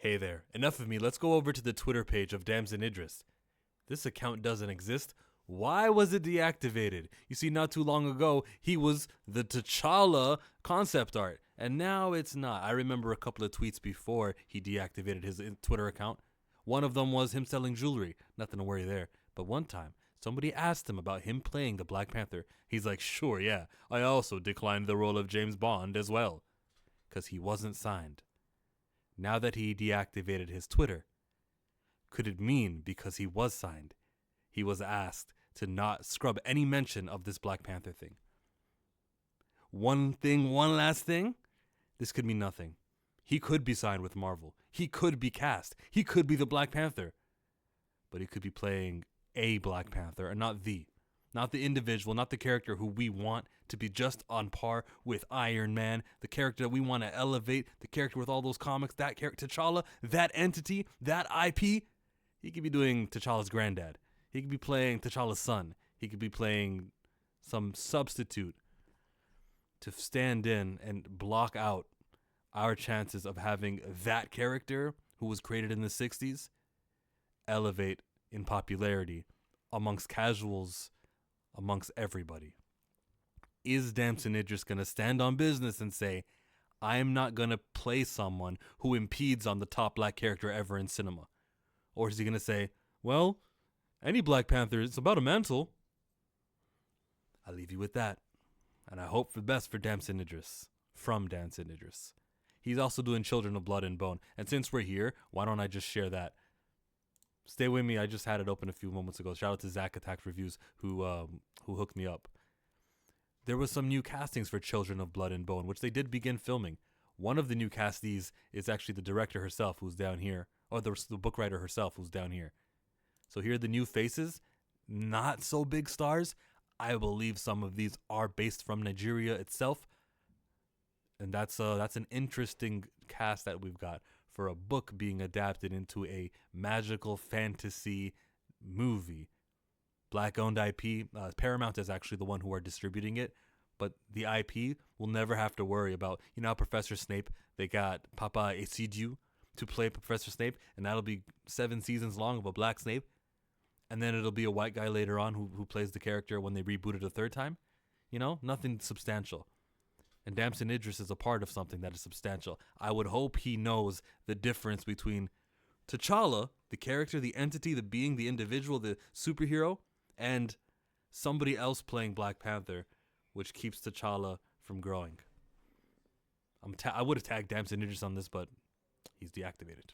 Hey there, enough of me. Let's go over to the Twitter page of Damson Idris. This account doesn't exist. Why was it deactivated? You see, not too long ago, he was the T'Challa concept art, and now it's not. I remember a couple of tweets before he deactivated his Twitter account. One of them was him selling jewelry. Nothing to worry there. But one time, somebody asked him about him playing the Black Panther. He's like, sure, yeah. I also declined the role of James Bond as well. Because he wasn't signed. Now that he deactivated his Twitter, could it mean because he was signed, he was asked to not scrub any mention of this Black Panther thing? One last thing, this could mean nothing. He could be signed with Marvel. He could be cast. He could be the Black Panther. But he could be playing a Black Panther and not the individual, not the character who we want to be just on par with Iron Man, the character that we want to elevate, the character with all those comics, that character, T'Challa, that entity, that IP. He could be doing T'Challa's granddad. He could be playing T'Challa's son. He could be playing some substitute to stand in and block out our chances of having that character who was created in the 60s elevate in popularity amongst casuals, amongst everybody. Is Damson Idris going to stand on business and say, I'm not going to play someone who impedes on the top black character ever in cinema? Or is he going to say, well, any Black Panther, it's about a mantle? I'll leave you with that. And I hope for the best for Damson Idris, from Damson Idris. He's also doing Children of Blood and Bone. And since we're here, why don't I just share that? Stay with me. I just had it open a few moments ago. Shout out to Zach Attack Reviews who hooked me up. There was some new castings for Children of Blood and Bone, which they did begin filming. One of the new castees is actually the director herself, who's down here, or the book writer herself, who's down here. So here are the new faces, not so big stars. I believe some of these are based from Nigeria itself, and that's an interesting cast that we've got for a book being adapted into a magical fantasy movie. Black-owned IP. Paramount is actually the one who are distributing it, but the IP will never have to worry about, how Professor Snape, they got Papa Esidiu to play Professor Snape, and that'll be 7 seasons long of a black Snape, and then it'll be a white guy later on who plays the character when they reboot it a third time. Nothing substantial. And Damson Idris is a part of something that is substantial. I would hope he knows the difference between T'Challa, the character, the entity, the being, the individual, the superhero, and somebody else playing Black Panther, which keeps T'Challa from growing. I would have tagged Damson Idris on this, but he's deactivated.